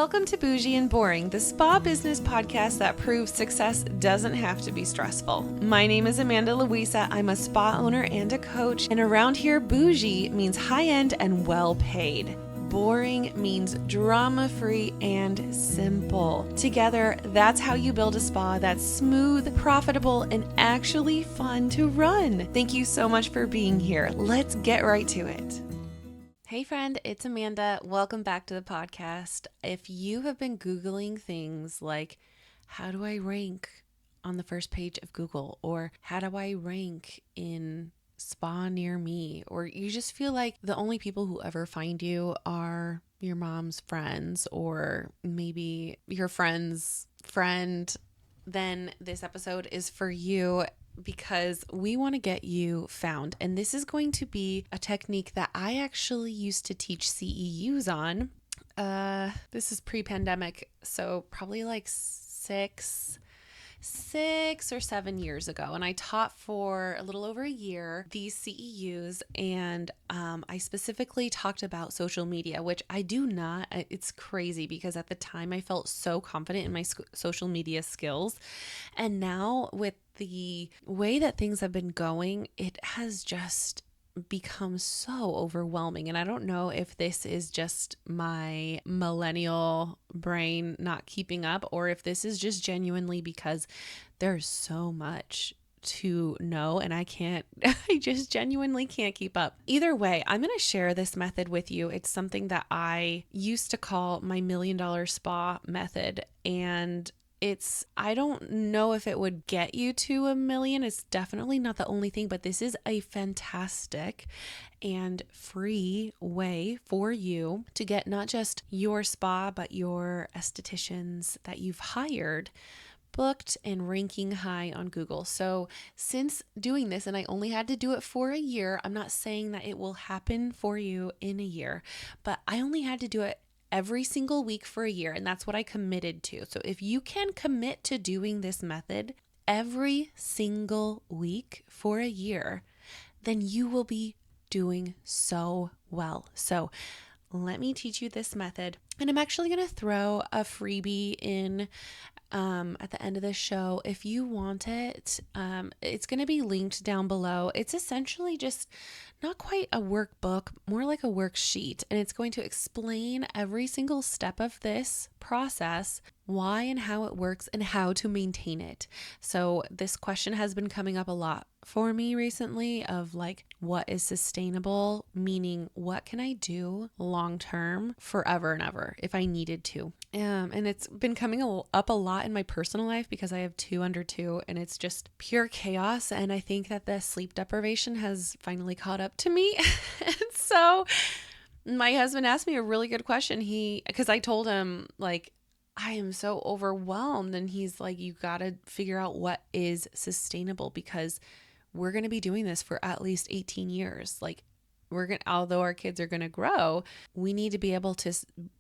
Welcome to Bougie and Boring, the spa business podcast that proves success doesn't have to be stressful. My name is Amanda Louisa. I'm a spa owner and a coach, and around here, bougie means high-end and well-paid. Boring means drama-free and simple. Together, that's how you build a spa that's smooth, profitable, and actually fun to run. Thank you so much for being here. Let's get right to it. Hey friend, it's Amanda. Welcome back to the podcast. If you have been Googling things like, how do I rank on the first page of Google? Or how do I rank in spa near me? Or you just feel like the only people who ever find you are your mom's friends or maybe your friend's friend, then this episode is for you, because we want to get you found. And this is going to be a technique that I actually used to teach CEUs on. This is pre-pandemic, so probably like six or 7 years ago. And I taught for a little over a year these CEUs, and I specifically talked about social media, which I do not. It's crazy because at the time I felt so confident in my social media skills. And now with the way that things have been going, it has just become so overwhelming. And I don't know if this is just my millennial brain not keeping up, or if this is just genuinely because there's so much to know and I just genuinely can't keep up. Either way, I'm going to share this method with you. It's something that I used to call my $1 million spa method, and I don't know if it would get you to 1 million. It's definitely not the only thing, but this is a fantastic and free way for you to get not just your spa, but your estheticians that you've hired booked and ranking high on Google. So since doing this, and I only had to do it for a year, I'm not saying that it will happen for you in a year, but I only had to do it every single week for a year, and that's what I committed to. So if you can commit to doing this method every single week for a year, then you will be doing so well. So let me teach you this method, and I'm actually going to throw a freebie in at the end of this show. If you want it, it's going to be linked down below. It's essentially just not quite a workbook, more like a worksheet, and it's going to explain every single step of this process, why and how it works, and how to maintain it. So this question has been coming up a lot for me recently of like, what is sustainable? Meaning, what can I do long term forever and ever if I needed to? And it's been coming up a lot in my personal life because I have 2 under 2 and it's just pure chaos. And I think that the sleep deprivation has finally caught up to me. And so my husband asked me a really good question. Because I told him, like, I am so overwhelmed. And he's like, you got to figure out what is sustainable, because we're going to be doing this for at least 18 years. Like, although our kids are going to grow, we need to be able to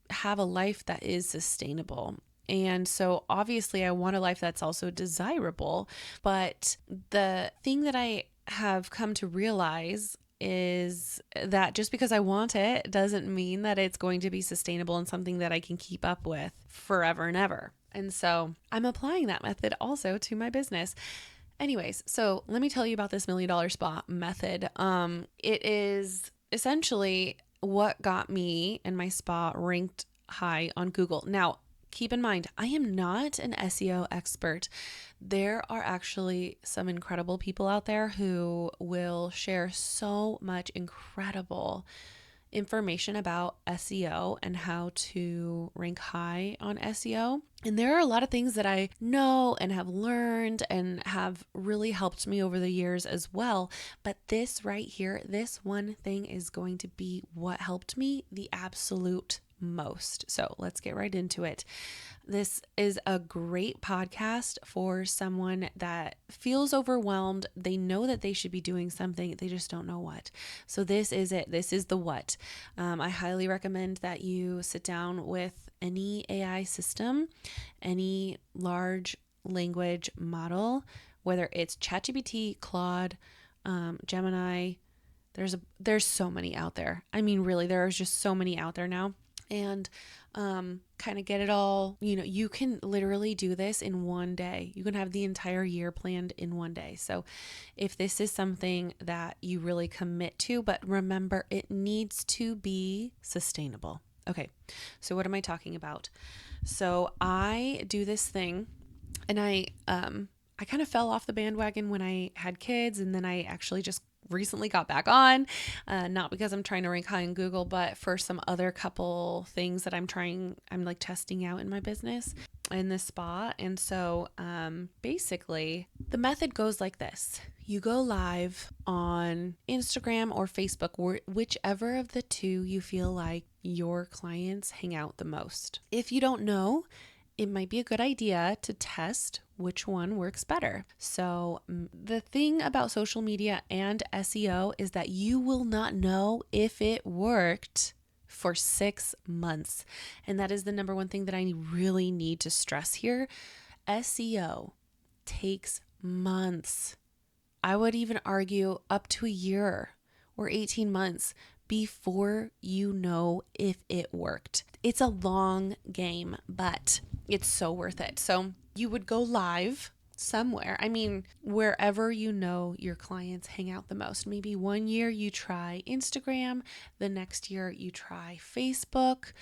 have a life that is sustainable. And so obviously I want a life that's also desirable. But the thing that I have come to realize is that just because I want it doesn't mean that it's going to be sustainable and something that I can keep up with forever and ever. And so I'm applying that method also to my business. Anyways, so let me tell you about this $1 million spa method. It is essentially what got me and my spa ranked high on Google. Now, keep in mind, I am not an SEO expert. There are actually some incredible people out there who will share so much incredible information about SEO and how to rank high on SEO. And there are a lot of things that I know and have learned and have really helped me over the years as well. But this right here, this one thing is going to be what helped me the absolute most. So let's get right into it. This is a great podcast for someone that feels overwhelmed. They know that they should be doing something, they just don't know what. So this is it. This is the what. I highly recommend that you sit down with any AI system, any large language model, whether it's ChatGPT, Claude, Gemini. There's so many out there. I mean, really, there are just so many out there now. And kind of get it all, you can literally do this in one day. You can have the entire year planned in one day. So if this is something that you really commit to, but remember, it needs to be sustainable. Okay, so what am I talking about? So I do this thing, and I kind of fell off the bandwagon when I had kids, and then I actually just recently got back on, not because I'm trying to rank high in Google, but for some other couple things that I'm like testing out in my business in this spa. And so basically the method goes like this. You go live on Instagram or Facebook, whichever of the two you feel like your clients hang out the most. If you don't know, it might be a good idea to test which one works better. So the thing about social media and SEO is that you will not know if it worked for 6 months. And that is the number one thing that I really need to stress here. SEO takes months. I would even argue up to a year or 18 months before you know if it worked. It's a long game, but it's so worth it. So you would go live somewhere. I mean, wherever you know your clients hang out the most. Maybe one year you try Instagram, the next year you try Facebook.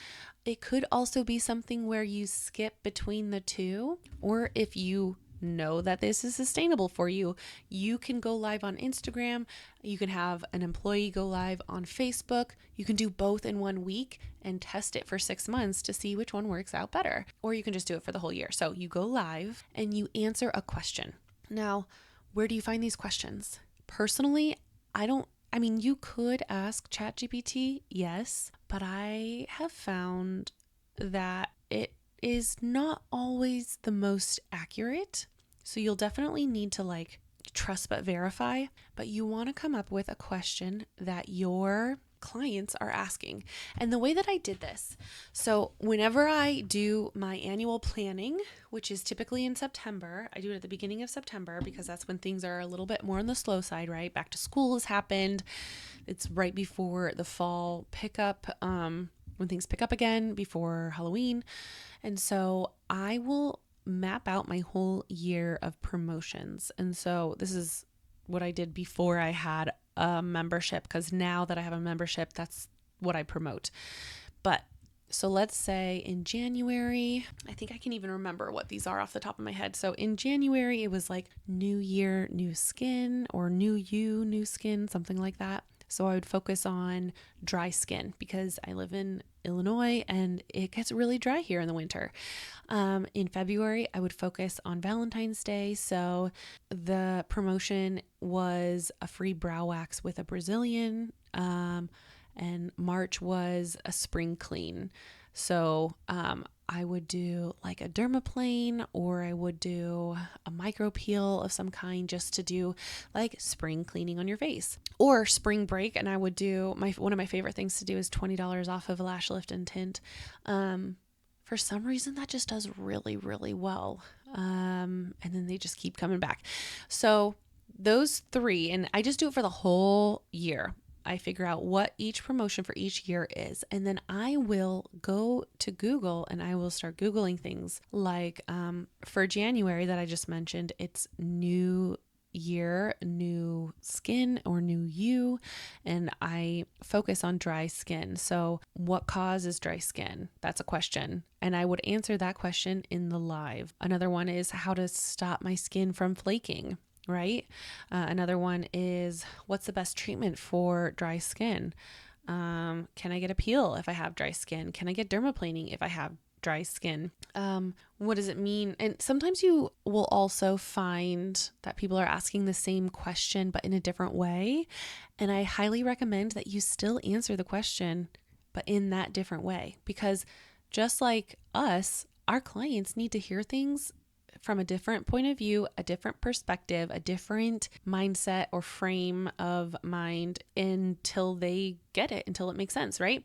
It could also be something where you skip between the two, or if you know that this is sustainable for you, you can go live on Instagram, you can have an employee go live on Facebook, you can do both in 1 week and test it for 6 months to see which one works out better, or you can just do it for the whole year. So you go live and you answer a question. Now, where do you find these questions? Personally, you could ask ChatGPT, yes, but I have found that it is not always the most accurate. So you'll definitely need to trust but verify, but you want to come up with a question that your clients are asking. And the way that I did this, so whenever I do my annual planning, which is typically in September, I do it at the beginning of September because that's when things are a little bit more on the slow side, right? Back to school has happened. It's right before the fall pickup, when things pick up again before Halloween. And so I will map out my whole year of promotions. And so this is what I did before I had a membership, because now that I have a membership, that's what I promote. But so let's say in January, I think I can even remember what these are off the top of my head. So in January, it was like new year, new skin, or new you, new skin, something like that. So I would focus on dry skin because I live in Illinois and it gets really dry here in the winter. In February, I would focus on Valentine's Day. So the promotion was a free brow wax with a Brazilian, and March was a spring clean. So I would do like a dermaplane, or I would do a micro peel of some kind just to do like spring cleaning on your face, or spring break. And I would do one of my favorite things to do is $20 off of a lash lift and tint. For some reason that just does really, really well. And then they just keep coming back. So those three, and I just do it for the whole year. I figure out what each promotion for each year is. And then I will go to Google and I will start Googling things like for January that I just mentioned, it's new year, new skin, or new you. And I focus on dry skin. So what causes dry skin? That's a question. And I would answer that question in the live. Another one is how to stop my skin from flaking. Right? Another one is what's the best treatment for dry skin? Can I get a peel if I have dry skin? Can I get dermaplaning if I have dry skin? What does it mean? And sometimes you will also find that people are asking the same question, but in a different way. And I highly recommend that you still answer the question, but in that different way, because just like us, our clients need to hear things from a different point of view, a different perspective, a different mindset or frame of mind until they get it, until it makes sense, right?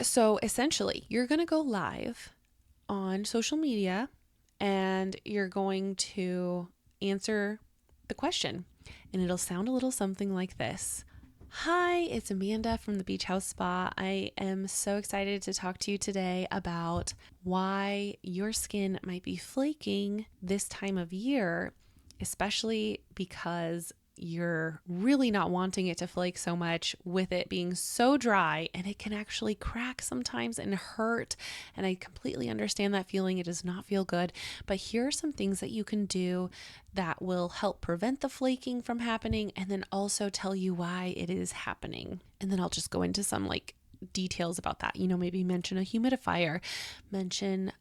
So essentially, you're going to go live on social media and you're going to answer the question. And it'll sound a little something like this. Hi, it's Amanda from the Beach House Spa. I am so excited to talk to you today about why your skin might be flaking this time of year, especially because you're really not wanting it to flake so much with it being so dry, and it can actually crack sometimes and hurt. And I completely understand that feeling. It does not feel good. But here are some things that you can do that will help prevent the flaking from happening, and then also tell you why it is happening. And then I'll just go into some details about that. Maybe mention a humidifier, mention,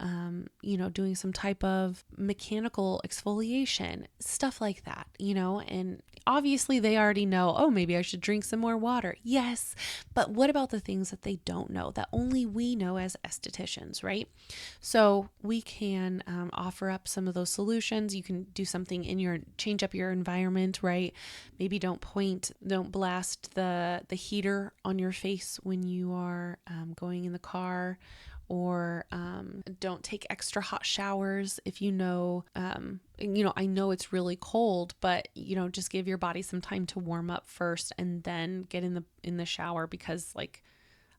doing some type of mechanical exfoliation, stuff like that, and obviously they already know, oh, maybe I should drink some more water. Yes. But what about the things that they don't know that only we know as estheticians, right? So we can offer up some of those solutions. You can do something change up your environment, right? Maybe don't blast the heater on your face when you are going in the car, or don't take extra hot showers if I know it's really cold, but just give your body some time to warm up first and then get in the shower, because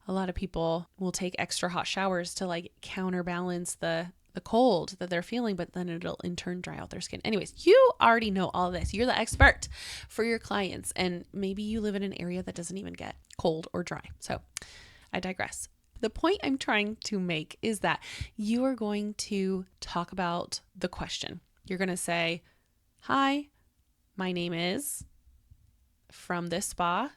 a lot of people will take extra hot showers to counterbalance the cold that they're feeling, but then it'll in turn dry out their skin. Anyways, you already know all this. You're the expert for your clients, and maybe you live in an area that doesn't even get cold or dry. So I digress. The point I'm trying to make is that you are going to talk about the question. You're going to say, hi, my name is from this spa,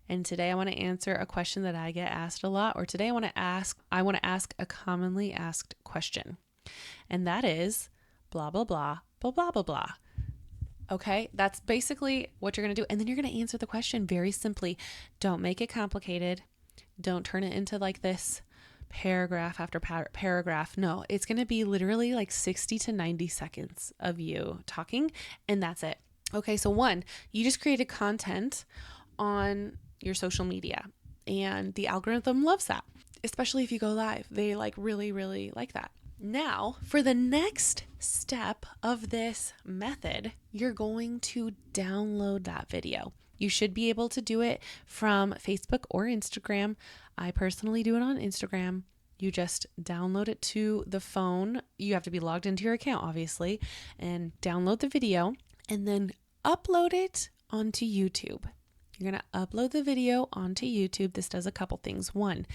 and today I want to answer a question that I get asked a lot, or today I want to ask a commonly asked question. And that is blah, blah, blah, blah, blah, blah, blah. Okay, that's basically what you're going to do. And then you're going to answer the question very simply. Don't make it complicated. Don't turn it into this paragraph after paragraph. No, it's going to be literally 60 to 90 seconds of you talking, and that's it. Okay, so one, you just created content on your social media, and the algorithm loves that, especially if you go live. They really, really like that. Now, for the next step of this method, you're going to download that video. You should be able to do it from Facebook or Instagram. I personally do it on Instagram. You just download it to the phone. You have to be logged into your account, obviously, and download the video and then upload it onto YouTube. You're going to upload the video onto YouTube. This does a couple things. One,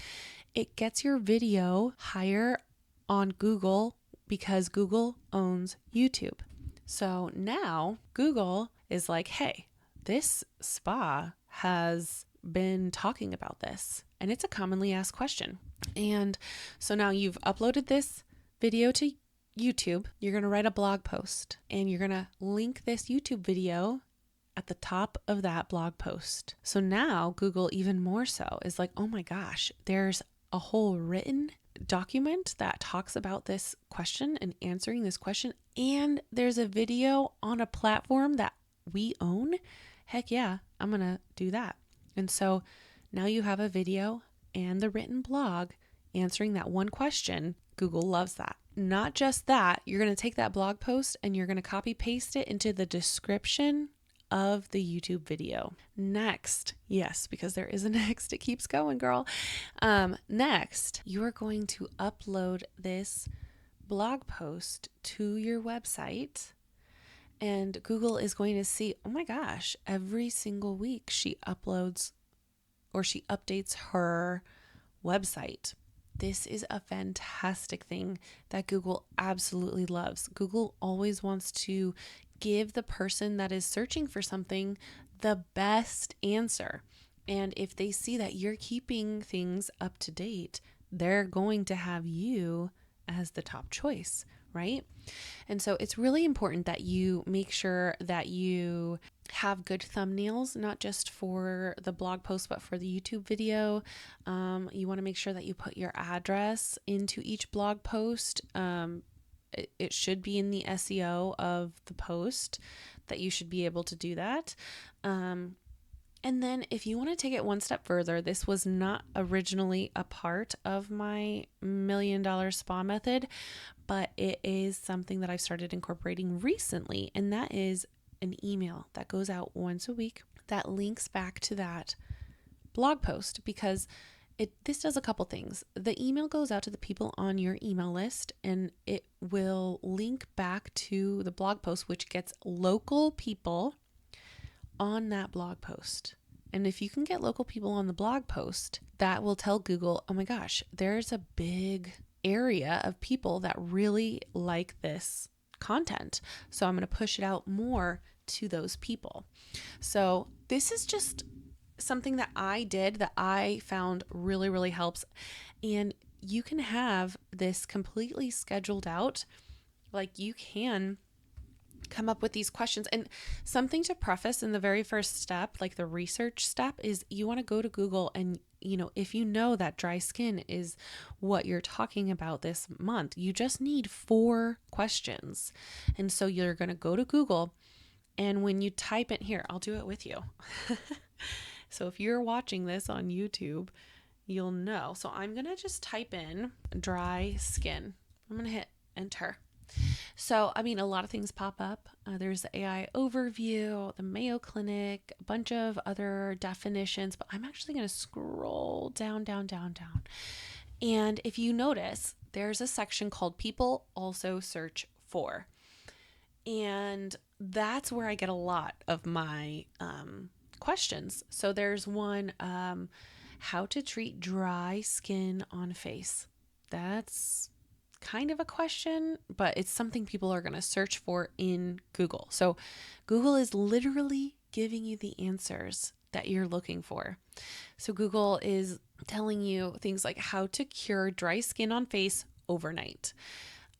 it gets your video higher on Google because Google owns YouTube. So now Google is like, hey, this spa has been talking about this, and it's a commonly asked question. And so now you've uploaded this video to YouTube. You're going to write a blog post, and you're going to link this YouTube video at the top of that blog post. So now Google, even more so, is like, oh my gosh, there's a whole written document that talks about this question and answering this question, and there's a video on a platform that we own. Heck yeah, I'm gonna do that. And so now you have a video and the written blog answering that one question. Google loves that. Not just that, you're gonna take that blog post and you're gonna copy paste it into the description of the YouTube video. Next, yes, because there is a next, it keeps going, girl. Next, you are going to upload this blog post to your website, and Google is going to see, oh my gosh, every single week she uploads or she updates her website. This is a fantastic thing that Google absolutely loves. Google always wants to give the person that is searching for something the best answer. And if they see that you're keeping things up to date, they're going to have you as the top choice, right? And so it's really important that you make sure that you have good thumbnails, not just for the blog post, but for the YouTube video. You want to make sure that you put your address into each blog post. It should be in the SEO of the post that you should be able to do that. And then if you want to take it one step further, this was not originally a part of my $1 million spa method, but it is something that I've started incorporating recently, and that is an email that goes out once a week that links back to that blog post, because this does a couple things. The email goes out to the people on your email list, and it will link back to the blog post, which gets local people on that blog post. And if you can get local people on the blog post, that will tell Google, oh my gosh, there's a big area of people that really like this content. So I'm going to push it out more to those people. So this is just something that I did that I found really, really helps. And you can have this completely scheduled out. Like, you can come up with these questions. And something to preface in the very first step, like the research step, is you want to go to Google and, if you know that dry skin is what you're talking about this month, you just need 4 questions. And so you're going to go to Google, and when you type in here, I'll do it with you. So if you're watching this on YouTube, you'll know. So I'm going to just type in dry skin. I'm going to hit enter. So, a lot of things pop up. There's the AI overview, the Mayo Clinic, a bunch of other definitions, but I'm actually going to scroll down. And if you notice, there's a section called People Also Search For. And that's where I get a lot of my questions. So there's one, how to treat dry skin on face. That's kind of a question, but it's something people are going to search for in Google. So Google is literally giving you the answers that you're looking for. So Google is telling you things like how to cure dry skin on face overnight.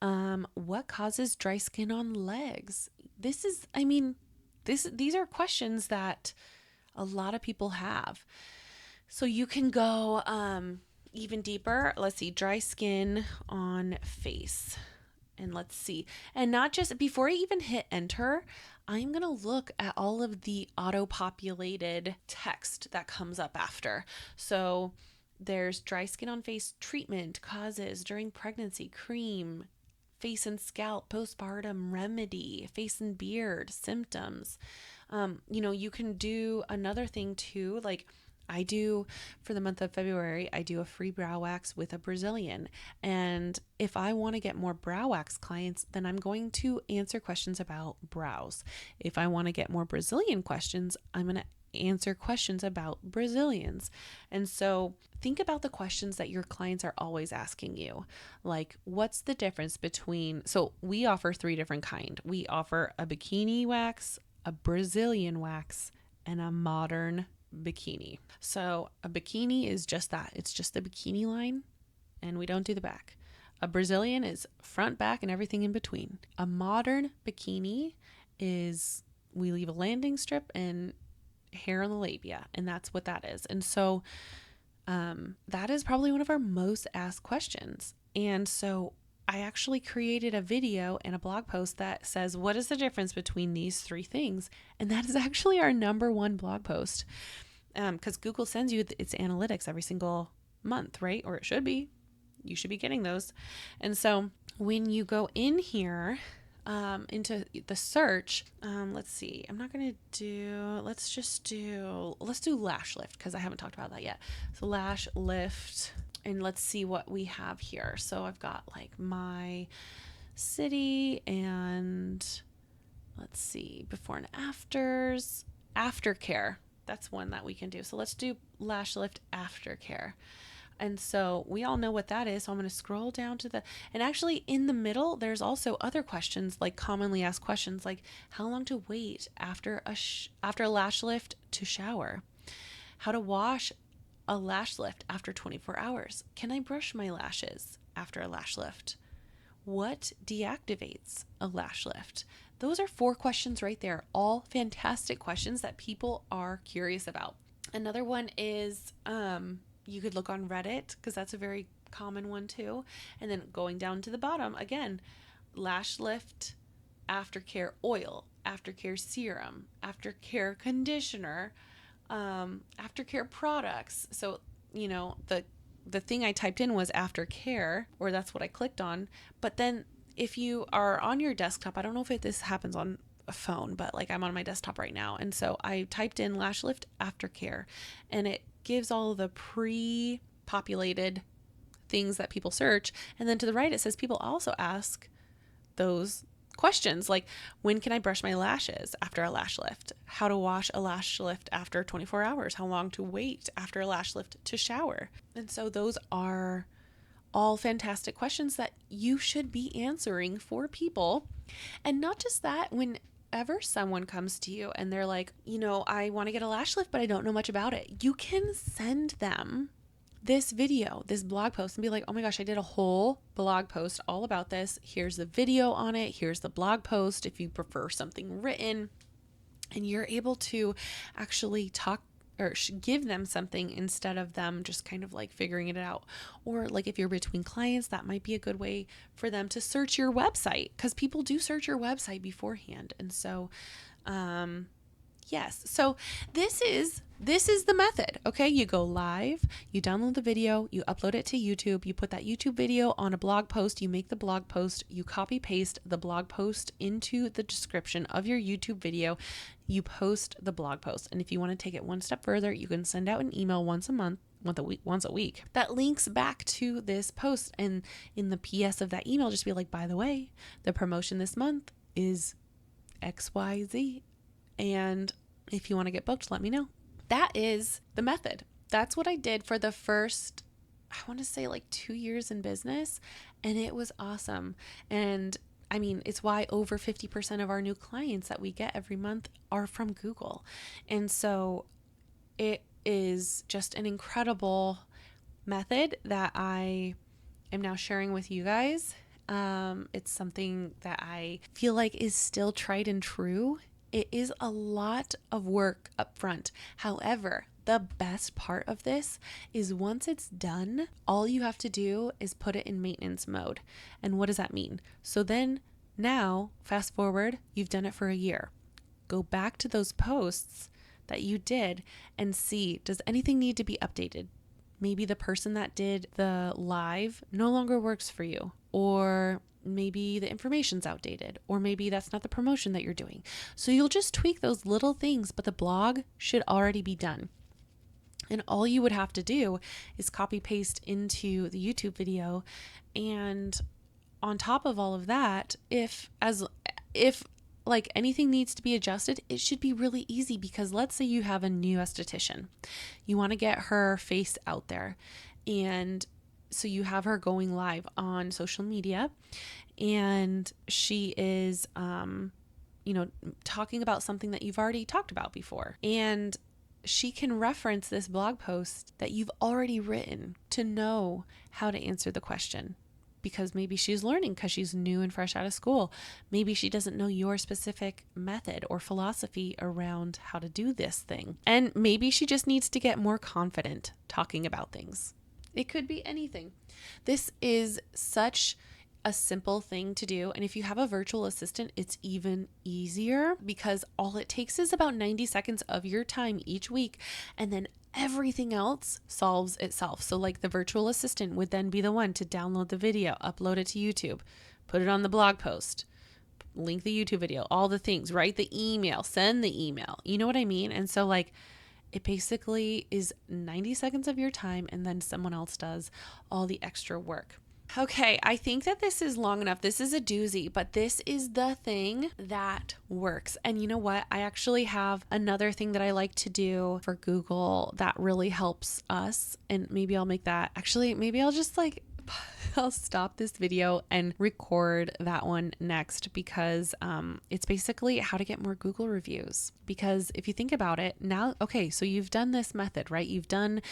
What causes dry skin on legs? These are questions that a lot of people have. So you can go even deeper. Let's see, dry skin on face. And let's see. And not just, before I even hit enter, I'm going to look at all of the auto-populated text that comes up after. So there's dry skin on face treatment, causes during pregnancy, cream, face and scalp, postpartum remedy, face and beard, symptoms. You can do another thing too, like I do for the month of February, I do a free brow wax with a Brazilian. And if I want to get more brow wax clients, then I'm going to answer questions about brows. If I want to get more Brazilian questions, I'm going to answer questions about Brazilians. And so think about the questions that your clients are always asking you. Like, what's the difference between, so we offer 3 different kinds. We offer a bikini wax, a Brazilian wax, and a modern bikini. So a bikini is just that. It's just the bikini line, and we don't do the back. A Brazilian is front, back, and everything in between. A modern bikini is we leave a landing strip and hair on the labia, and that's what that is. And so that is probably one of our most asked questions. And so I actually created a video and a blog post that says, what is the difference between these 3 things? And that is actually our number 1 blog post. Because Google sends you its analytics every single month, right? Or it should be. You should be getting those. And so when you go in here into the search, let's see. Let's do lash lift, because I haven't talked about that yet. So lash lift. And let's see what we have here. So I've got like my city, and let's see, before and afters, aftercare. That's one that we can do. So let's do lash lift aftercare. And so we all know what that is. So I'm going to scroll down to and actually in the middle, there's also other questions, like commonly asked questions, like how long to wait after a lash lift to shower, how to wash a lash lift after 24 hours. Can I brush my lashes after a lash lift? What deactivates a lash lift? Those are 4 questions right there. All fantastic questions that people are curious about. Another one is you could look on Reddit, because that's a very common one too. And then going down to the bottom, again, lash lift, aftercare oil, aftercare serum, aftercare conditioner, aftercare products. So, the thing I typed in was aftercare, or that's what I clicked on. But then if you are on your desktop, I don't know if this happens on phone, but like I'm on my desktop right now. And so I typed in lash lift aftercare, and it gives all the pre-populated things that people search. And then to the right, it says people also ask those questions like, when can I brush my lashes after a lash lift? How to wash a lash lift after 24 hours? How long to wait after a lash lift to shower? And so those are all fantastic questions that you should be answering for people. And not just that, whenever someone comes to you and they're like, I want to get a lash lift, but I don't know much about it, you can send them this video, this blog post, and be like, oh my gosh, I did a whole blog post all about this. Here's the video on it. Here's the blog post if you prefer something written. And you're able to actually talk or give them something instead of them just kind of like figuring it out. Or like if you're between clients, that might be a good way for them to search your website, because people do search your website beforehand. And so, yes. So this is the method. Okay. You go live, you download the video, you upload it to YouTube, you put that YouTube video on a blog post, you make the blog post, you copy paste the blog post into the description of your YouTube video, you post the blog post. And if you want to take it one step further, you can send out an email once a week that links back to this post. And in the PS of that email, just be like, by the way, the promotion this month is XYZ. And if you want to get booked, let me know. That is the method. That's what I did for the first, I want to say like 2 years in business. And it was awesome. And I mean, it's why over 50% of our new clients that we get every month are from Google. And so it is just an incredible method that I am now sharing with you guys. It's something that I feel like is still tried and true. It is a lot of work up front. However, the best part of this is once it's done, all you have to do is put it in maintenance mode. And what does that mean? So then now, fast forward, you've done it for a year. Go back to those posts that you did and see, does anything need to be updated? Maybe the person that did the live no longer works for you, or maybe the information's outdated, or maybe that's not the promotion that you're doing. So you'll just tweak those little things, but the blog should already be done. And all you would have to do is copy paste into the YouTube video. And on top of all of that, if like anything needs to be adjusted, it should be really easy, because let's say you have a new esthetician. You want to get her face out there. And so you have her going live on social media, and she is, talking about something that you've already talked about before. And she can reference this blog post that you've already written to know how to answer the question, because maybe she's learning because she's new and fresh out of school. Maybe she doesn't know your specific method or philosophy around how to do this thing. And maybe she just needs to get more confident talking about things. It could be anything. This is such a simple thing to do. And if you have a virtual assistant, it's even easier, because all it takes is about 90 seconds of your time each week. And then everything else solves itself. So like the virtual assistant would then be the one to download the video, upload it to YouTube, put it on the blog post, link the YouTube video, all the things, write the email, send the email. You know what I mean? And so like, it basically is 90 seconds of your time, and then someone else does all the extra work. Okay, I think that this is long enough. This is a doozy, but this is the thing that works. And you know what? I actually have another thing that I like to do for Google that really helps us. And maybe I'll make that. Actually, maybe I'll just I'll stop this video and record that one next, because it's basically how to get more Google reviews. Because if you think about it now, okay, so you've done this method, right? You've done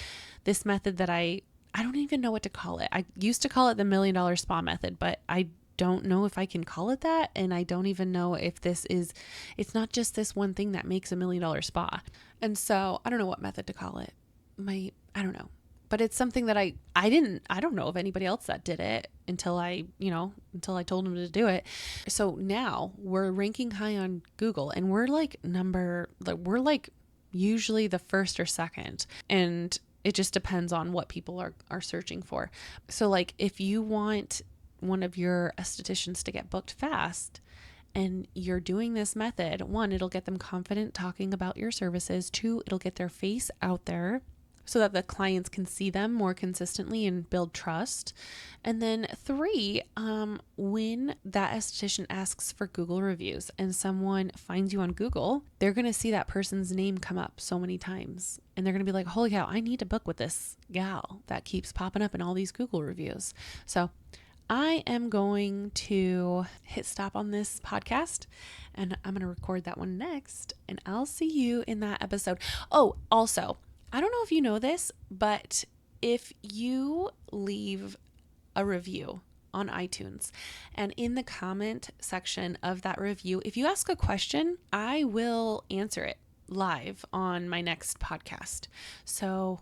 this method that I don't even know what to call it. I used to call it the $1 million spa method, but I don't know if I can call it that. And I don't even know if it's not just this one thing that makes $1 million spa. And so I don't know what method to call it. I don't know. But it's something that I don't know of anybody else that did it until I told them to do it. So now we're ranking high on Google, and we're usually the first or second. And it just depends on what people are searching for. So like if you want one of your estheticians to get booked fast, and you're doing this method, 1, it'll get them confident talking about your services. 2, it'll get their face out there so that the clients can see them more consistently and build trust. And then 3, when that esthetician asks for Google reviews and someone finds you on Google, they're going to see that person's name come up so many times. And they're going to be like, holy cow, I need to book with this gal that keeps popping up in all these Google reviews. So I am going to hit stop on this podcast and I'm going to record that one next. And I'll see you in that episode. Oh, also, I don't know if you know this, but if you leave a review on iTunes and in the comment section of that review, if you ask a question, I will answer it live on my next podcast. So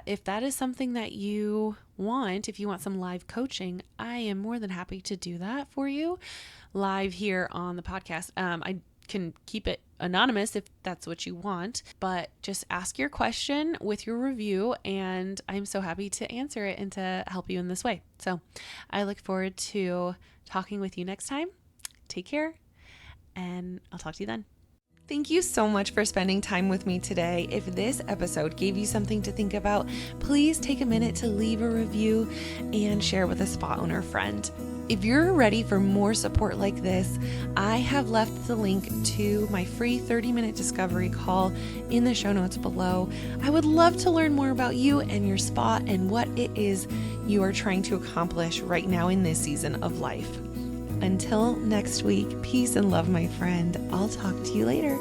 if that is something that you want, if you want some live coaching, I am more than happy to do that for you live here on the podcast. I can keep it anonymous if that's what you want, but just ask your question with your review and I'm so happy to answer it and to help you in this way. So I look forward to talking with you next time. Take care and I'll talk to you then. Thank you so much for spending time with me today. If this episode gave you something to think about, please take a minute to leave a review and share with a spa owner friend. If you're ready for more support like this, I have left the link to my free 30-minute discovery call in the show notes below. I would love to learn more about you and your spa and what it is you are trying to accomplish right now in this season of life. Until next week, peace and love, my friend. I'll talk to you later.